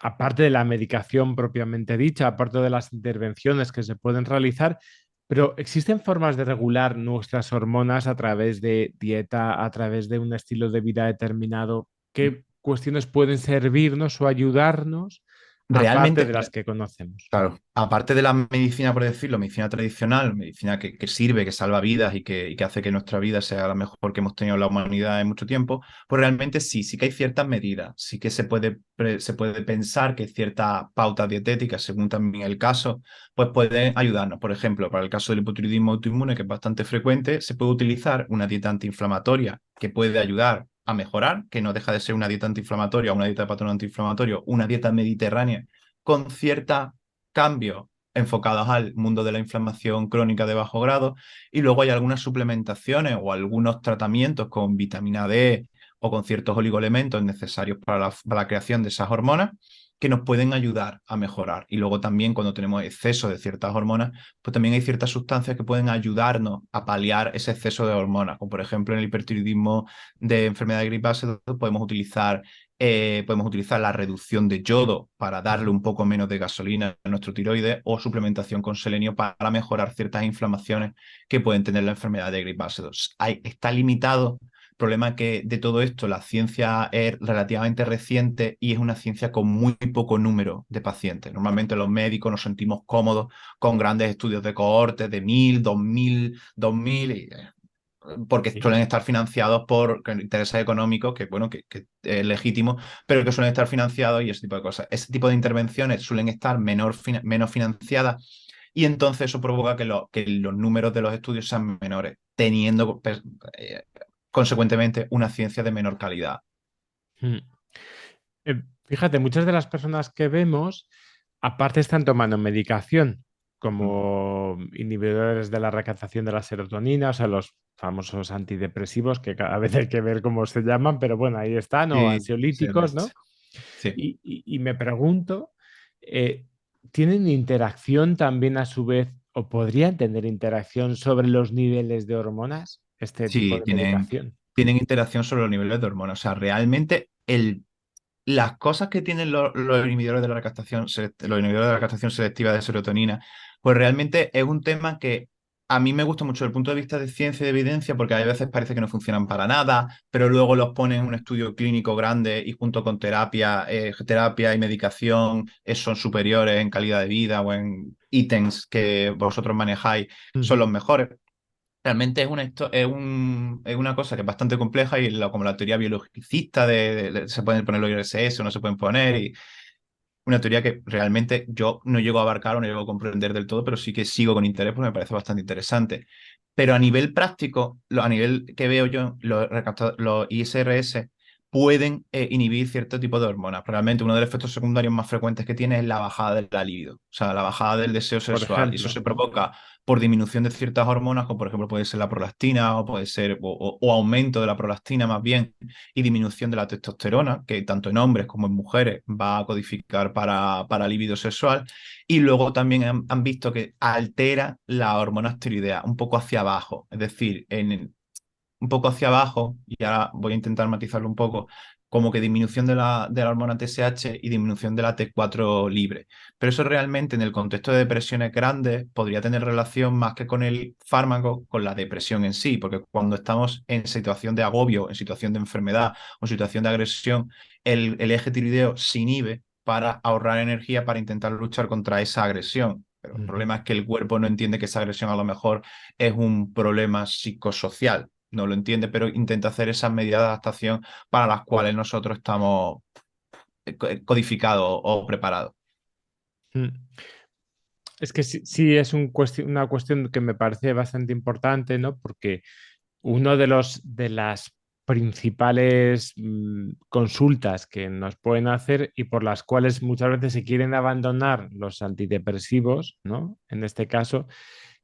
aparte de la medicación propiamente dicha, aparte de las intervenciones que se pueden realizar, pero existen formas de regular nuestras hormonas a través de dieta, a través de un estilo de vida determinado. ¿Qué cuestiones pueden servirnos o ayudarnos aparte Realmente, de las que conocemos? claro, aparte de la medicina, por decirlo, medicina tradicional, medicina que sirve, que salva vidas y que hace que nuestra vida sea la mejor que hemos tenido en la humanidad en mucho tiempo, pues realmente sí que hay ciertas medidas, sí que se puede pensar que ciertas pautas dietéticas, según también el caso, pues pueden ayudarnos. Por ejemplo, para el caso del hipotiroidismo autoinmune, que es bastante frecuente, se puede utilizar una dieta antiinflamatoria que puede ayudar a mejorar, que no deja de ser una dieta antiinflamatoria, una dieta de patrón antiinflamatorio, una dieta mediterránea con cierta cambios enfocados al mundo de la inflamación crónica de bajo grado, y luego hay algunas suplementaciones o algunos tratamientos con vitamina D o con ciertos oligoelementos necesarios para la creación de esas hormonas que nos pueden ayudar a mejorar. Y luego también cuando tenemos exceso de ciertas hormonas, pues también hay ciertas sustancias que pueden ayudarnos a paliar ese exceso de hormonas, como por ejemplo en el hipertiroidismo de enfermedad de gripe ácida podemos utilizar la reducción de yodo para darle un poco menos de gasolina a nuestro tiroides, o suplementación con selenio para mejorar ciertas inflamaciones que pueden tener la enfermedad de gripe ácidos. Está limitado. El problema es que de todo esto la ciencia es relativamente reciente y es una ciencia con muy poco número de pacientes. Normalmente los médicos nos sentimos cómodos con grandes estudios de cohortes de 1000, 2000, porque Sí. suelen estar financiados por intereses económicos, que bueno, que es legítimo, pero que suelen estar financiados y ese tipo de cosas. Ese tipo de intervenciones suelen estar menos financiadas, y entonces eso provoca que los números de los estudios sean menores, teniendo eh, consecuentemente una ciencia de menor calidad. Mm. Fíjate, muchas de las personas que vemos, aparte están tomando medicación Mm. como inhibidores de la recaptación de la serotonina, o sea, los famosos antidepresivos, que cada vez hay que ver cómo se llaman, pero bueno, ahí están, o Sí, sí, ansiolíticos, ¿no? sí. Y me pregunto, eh, ¿tienen interacción también a su vez, o podrían tener interacción sobre los niveles de hormonas, este tipo Sí, de tienen, medicación? tienen interacción sobre los niveles de hormonas. O sea, realmente las cosas que tienen los inhibidores de la recaptación, los inhibidores de la captación selectiva de serotonina, pues realmente es un tema que a mí me gusta mucho el punto de vista de ciencia y de evidencia porque hay veces parece que no funcionan para nada, pero luego los ponen en un estudio clínico grande y junto con terapia y medicación son superiores en calidad de vida o en ítems que vosotros manejáis, son Ujú. los mejores. Realmente es una cosa que es bastante compleja y como la teoría biologicista se pueden poner los IRSS o no se pueden poner y una teoría que realmente yo no llego a abarcar o no llego a comprender del todo, pero sí que sigo con interés porque me parece bastante interesante. Pero a nivel práctico, a nivel que veo yo, los ISRS pueden inhibir cierto tipo de hormonas. Realmente uno de los efectos secundarios más frecuentes que tiene es la bajada de la libido, o sea, la bajada del deseo Por sexual. Y eso ejemplo. se provoca por disminución de ciertas hormonas, como por ejemplo puede ser la prolactina o puede ser, o aumento de la prolactina más bien, y disminución de la testosterona, que tanto en hombres como en mujeres va a codificar para libido sexual. Y luego también han visto que altera la hormona tiroidea un poco hacia abajo, es decir, un poco hacia abajo, y ahora voy a intentar matizarlo un poco, como que disminución de la hormona TSH y disminución de la T4 libre. Pero eso realmente en el contexto de depresiones grandes podría tener relación más que con el fármaco, con la depresión en sí, porque cuando estamos en situación de agobio, en situación de enfermedad o en situación de agresión, el eje tiroideo se inhibe para ahorrar energía para intentar luchar contra esa agresión. Pero el Ujú. problema es que el cuerpo no entiende que esa agresión a lo mejor es un problema psicosocial, no lo entiende, pero intenta hacer esas medidas de adaptación para las cuales nosotros estamos codificados o preparados. Mm. Es que sí, sí es una cuestión que me parece bastante importante, ¿no? Porque uno de las principales consultas que nos pueden hacer y por las cuales muchas veces se quieren abandonar los antidepresivos, ¿no? En este caso,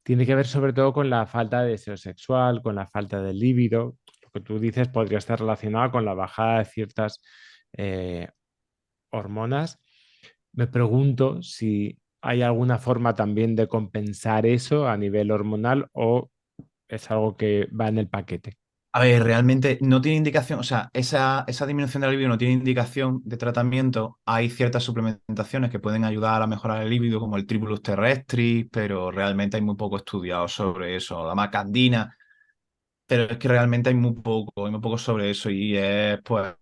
tiene que ver sobre todo con la falta de deseo sexual, con la falta de líbido. Lo que tú dices podría estar relacionado con la bajada de ciertas eh, hormonas. Me pregunto si hay alguna forma también de compensar eso a nivel hormonal o es algo que va en el paquete. A ver, realmente no tiene indicación, o sea, esa disminución del libido no tiene indicación de tratamiento. Hay ciertas suplementaciones que pueden ayudar a mejorar el libido, como el Tribulus terrestris, pero realmente hay muy poco estudiado sobre eso. La macandina, pero es que realmente hay muy poco sobre eso y es pues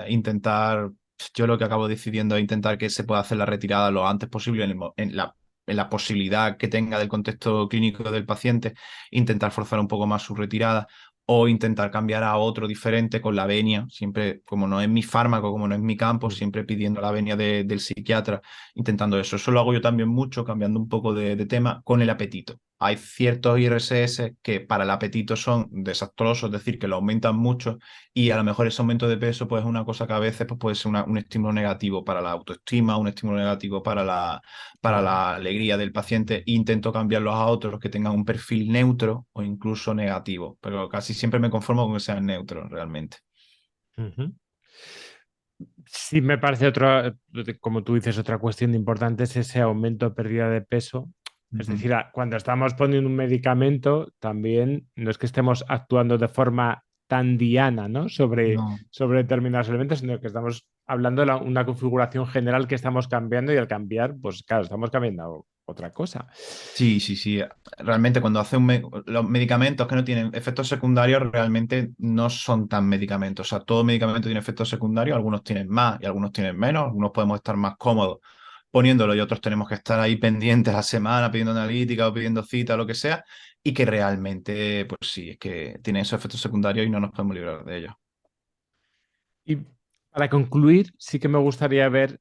intentar, yo lo que acabo decidiendo es intentar que se pueda hacer la retirada lo antes posible en la posibilidad que tenga del contexto clínico del paciente, intentar forzar un poco más su retirada o intentar cambiar a otro diferente con la venia, siempre como no es mi fármaco, como no es mi campo, Mm. siempre pidiendo la venia del psiquiatra, intentando eso. Eso lo hago yo también mucho, cambiando un poco de tema, con el apetito. Hay ciertos IRSS que para el apetito son desastrosos, es decir, que lo aumentan mucho y a lo mejor ese aumento de peso pues es una cosa que a veces pues, puede ser un estímulo negativo para la autoestima, un estímulo negativo para Vale. la alegría del paciente. E intento cambiarlos a otros que tengan un perfil neutro o incluso negativo, pero casi siempre me conformo con que sean neutros realmente. Ujú. Sí, me parece otra, como tú dices, otra cuestión importante es ese aumento o pérdida de peso. Es Ujú. decir, cuando estamos poniendo un medicamento, también no es que estemos actuando de forma tan diana, ¿no? No. Sobre determinados elementos, sino que estamos hablando de una configuración general que estamos cambiando y al cambiar, pues claro, estamos cambiando otra cosa. Sí, sí, sí. Realmente cuando hace los medicamentos que no tienen efectos secundarios realmente no son tan medicamentos. O sea, todo medicamento tiene efectos secundarios, algunos tienen más y algunos tienen menos, algunos podemos estar más cómodos poniéndolo y otros tenemos que estar ahí pendientes a la semana pidiendo analítica o pidiendo cita, lo que sea, y que realmente, pues sí, es que tienen esos efectos secundarios y no nos podemos librar de ellos. Y para concluir, sí que me gustaría ver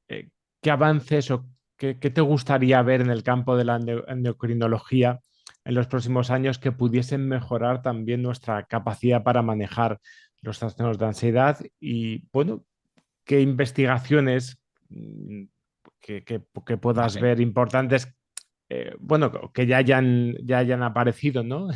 qué avances o qué te gustaría ver en el campo de la endocrinología en los próximos años que pudiesen mejorar también nuestra capacidad para manejar los trastornos de ansiedad y, bueno, qué investigaciones que puedas Vale. ver importantes, bueno, que ya hayan aparecido, ¿no?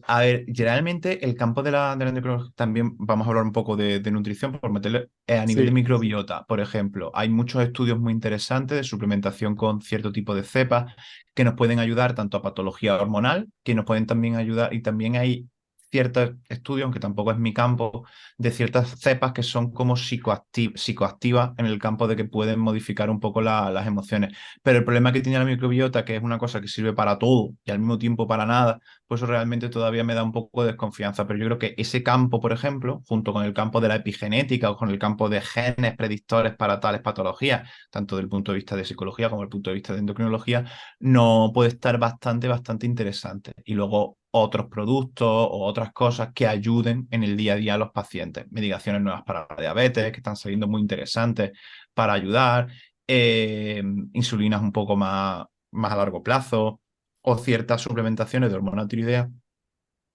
A ver, generalmente el campo de la endocrinología, también vamos a hablar un poco de nutrición, por meterle, a nivel de Sí. microbiota, por ejemplo, hay muchos estudios muy interesantes de suplementación con cierto tipo de cepas que nos pueden ayudar tanto a patología hormonal, que nos pueden también ayudar, y también hay ciertos estudios, aunque tampoco es mi campo, de ciertas cepas que son como psicoactivas en el campo de que pueden modificar un poco las emociones. Pero el problema que tiene la microbiota, que es una cosa que sirve para todo y al mismo tiempo para nada, pues eso realmente todavía me da un poco de desconfianza. Pero yo creo que ese campo, por ejemplo, junto con el campo de la epigenética o con el campo de genes predictores para tales patologías, tanto desde el punto de vista de psicología como desde el punto de vista de endocrinología, no puede estar bastante interesante. Y luego otros productos o otras cosas que ayuden en el día a día a los pacientes. Medicaciones nuevas para la diabetes, que están saliendo muy interesantes para ayudar, insulinas un poco más a largo plazo, o ciertas suplementaciones de hormona tiroidea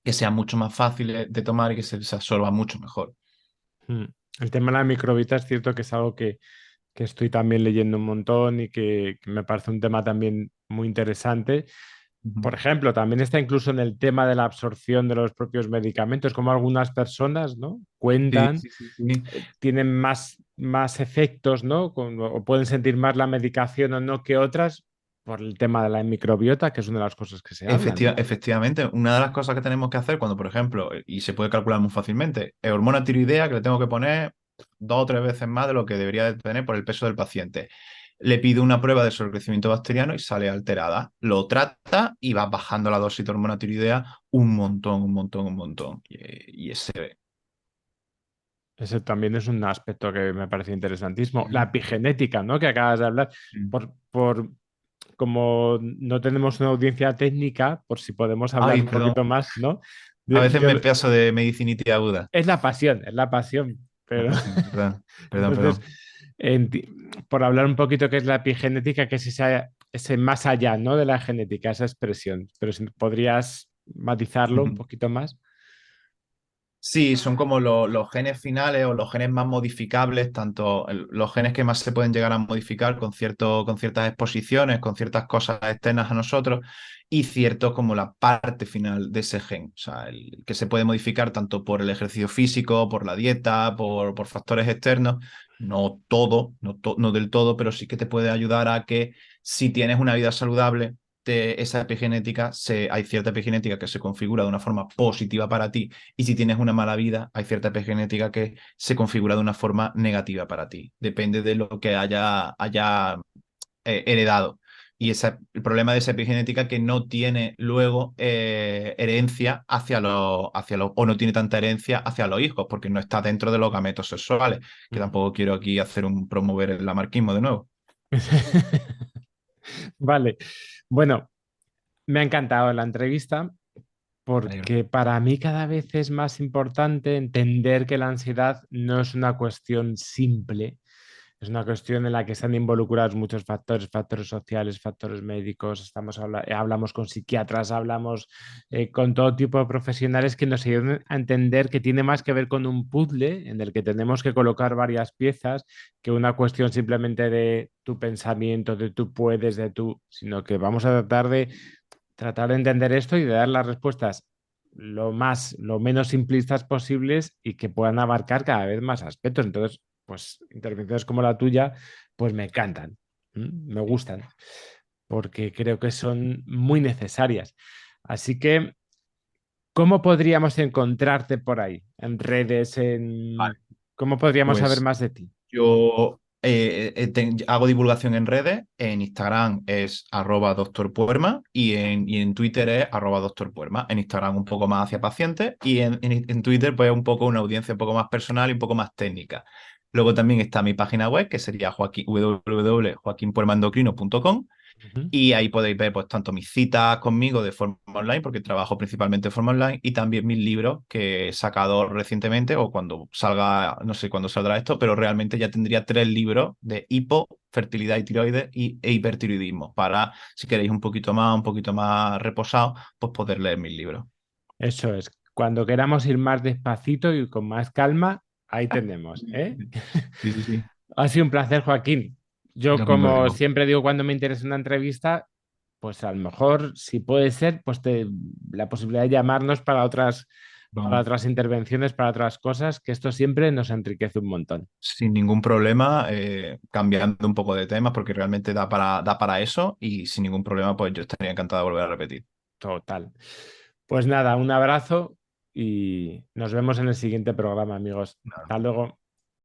que sean mucho más fáciles de tomar y que se absorban mucho mejor. Mm. El tema de la microbiota es cierto que es algo que estoy también leyendo un montón y que me parece un tema también muy interesante. Ujú. Por ejemplo, también está incluso en el tema de la absorción de los propios medicamentos, como algunas personas, ¿no? Sí, Cuentan, sí, sí, sí. tienen más efectos, ¿no? O pueden sentir más la medicación o no que otras por el tema de la microbiota, que es una de las cosas que se hablan. Efectivamente, una de las cosas que tenemos que hacer cuando, por ejemplo, y se puede calcular muy fácilmente, es hormona tiroidea que le tengo que poner 2 o 3 veces más de lo que debería de tener por el peso del paciente. Le pido una prueba de sobrecrecimiento bacteriano y sale alterada. Lo trata y va bajando la dosis de hormona tiroidea un montón, un montón, un montón. Y ese ve. Ese también es un aspecto que me parece interesantísimo. La Mm. epigenética, ¿no? Que acabas de hablar. Mm. Como no tenemos una audiencia técnica, por si podemos hablar Ay, un perdón. poquito más, ¿no? A veces Yo, me paso de medicinitis aguda. es la pasión, La pero pasión, perdón, perdón, entonces, perdón. enti- por hablar un poquito qué es la epigenética, que es ese más allá, ¿no? De la genética, esa expresión, pero si podrías matizarlo un poquito más. Sí, son como los genes finales o los genes más modificables, tanto los genes que más se pueden llegar a modificar con ciertas exposiciones, con ciertas cosas externas a nosotros, y cierto como la parte final de ese gen, o sea, el que se puede modificar tanto por el ejercicio físico, por la dieta, por factores externos, no todo, no del todo, pero sí que te puede ayudar a que si tienes una vida saludable, esa epigenética, hay cierta epigenética que se configura de una forma positiva para ti y si tienes una mala vida, hay cierta epigenética que se configura de una forma negativa para ti. Depende de lo que haya heredado. Y el problema de esa epigenética que no tiene luego herencia o no tiene tanta herencia hacia los hijos, porque no está dentro de los gametos sexuales, que Mm. tampoco quiero aquí hacer promover el lamarquismo de nuevo. Vale, bueno, me ha encantado la entrevista. Me alegro. Porque para mí cada vez es más importante entender que la ansiedad no es una cuestión simple, es una cuestión en la que están involucrados muchos factores, factores sociales, factores médicos, hablamos con psiquiatras, hablamos con todo tipo de profesionales que nos ayudan a entender que tiene más que ver con un puzzle en el que tenemos que colocar varias piezas que una cuestión simplemente de tu pensamiento, de tú puedes, de tú, sino que vamos a tratar de entender esto y de dar las respuestas lo menos simplistas posibles y que puedan abarcar cada vez más aspectos. Entonces, pues intervenciones como la tuya, pues me encantan, me gustan, porque creo que son muy necesarias. Así que, ¿cómo podríamos encontrarte por ahí? En redes, Vale, ¿cómo podríamos saber pues más de ti? yo hago divulgación en redes, en Instagram es @doctorpuerma y en Twitter es @doctorpuerma. En Instagram un poco más hacia pacientes y en Twitter pues un poco una audiencia un poco más personal y un poco más técnica. Luego también está mi página web que sería www.joaquinpuermaendocrino.com Ujú. y ahí podéis ver pues tanto mis citas conmigo de forma online, porque trabajo principalmente de forma online, y también mis libros que he sacado recientemente o cuando salga, no sé cuándo saldrá esto, pero realmente ya tendría 3 libros de hipo, fertilidad y tiroides e hipertiroidismo, para si queréis un poquito más reposado, pues poder leer mis libros. Eso es. Cuando queramos ir más despacito y con más calma, ahí tenemos, ¿eh? Sí, sí, sí. Ha sido un placer, Joaquín. Yo, Lo mismo como digo. siempre digo cuando me interesa una entrevista, pues a lo mejor, si puede ser, pues la posibilidad de llamarnos para Vamos. otras intervenciones, para otras cosas, que esto siempre nos enriquece un montón. Sin ningún problema, cambiando un poco de temas, porque realmente da para eso, y sin ningún problema, pues yo estaría encantado de volver a repetir. Total. Pues nada, un abrazo y nos vemos en el siguiente programa, amigos. Hasta luego.